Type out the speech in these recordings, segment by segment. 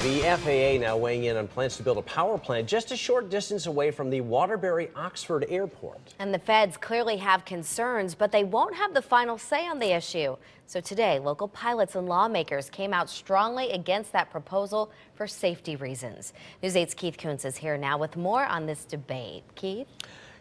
The FAA now weighing in on plans to build a power plant just a short distance away from the Waterbury-Oxford Airport. And the feds clearly have concerns, but they won't have the final say on the issue. So today, local pilots and lawmakers came out strongly against that proposal for safety reasons. News 8's Keith Kountz is here now with more on this debate. Keith?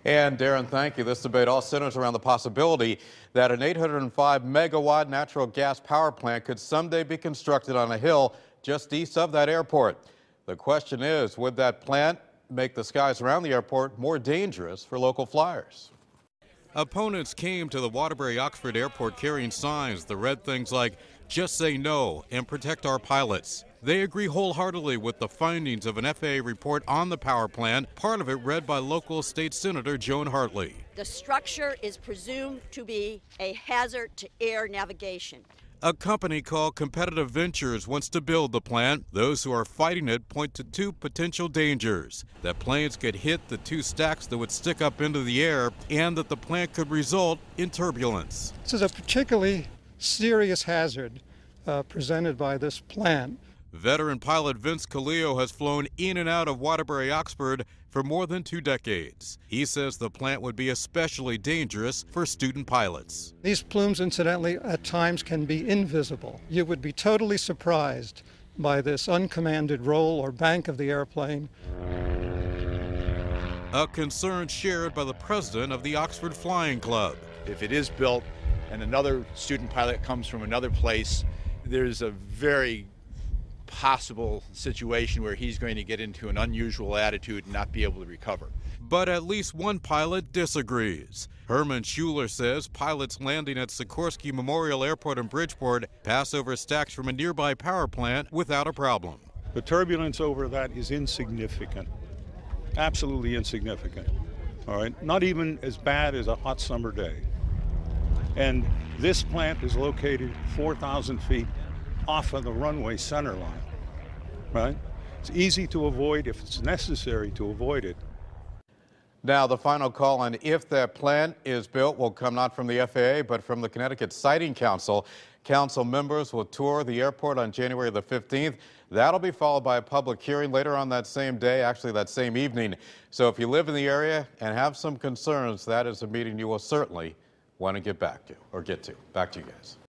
And Darren, thank you. This debate all centers around the possibility that an 805 megawatt natural gas power plant could someday be constructed on a hill just east of that airport. The question is, would that plant make the skies around the airport more dangerous for local flyers? Opponents came to the Waterbury-Oxford Airport carrying signs that read things like, "Just say no and protect our pilots." They agree wholeheartedly with the findings of an FAA report on the power plant, part of it read by local state senator Joan Hartley. The structure is presumed to be a hazard to air navigation. A company called Competitive Ventures wants to build the plant. Those who are fighting it point to two potential dangers: that planes could hit the two stacks that would stick up into the air, and that the plant could result in turbulence. This is a particularly serious hazard presented by this plant. Veteran pilot Vince Calillo has flown in and out of Waterbury-Oxford for more than 2 decades. He says the plant would be especially dangerous for student pilots. These plumes, incidentally, at times can be invisible. You would be totally surprised by this uncommanded roll or bank of the airplane. A concern shared by the president of the Oxford Flying Club. If it is built and another student pilot comes from another place, there's a very possible situation where he's going to get into an unusual attitude and not be able to recover. But at least one pilot disagrees. Herman Schuler says pilots landing at Sikorsky Memorial Airport in Bridgeport pass over stacks from a nearby power plant without a problem. The turbulence over that is insignificant, absolutely insignificant. All right, not even as bad as a hot summer day. And this plant is located 4,000 feet off of the runway center line, right? It's easy to avoid if it's necessary to avoid it. Now, the final call on if that plant is built will come not from the FAA, but from the Connecticut Siting Council. Council members will tour the airport on January the 15th. That'll be followed by a public hearing later on that same day, actually that same evening. So if you live in the area and have some concerns, that is a meeting you will certainly want to get to. Back to you guys.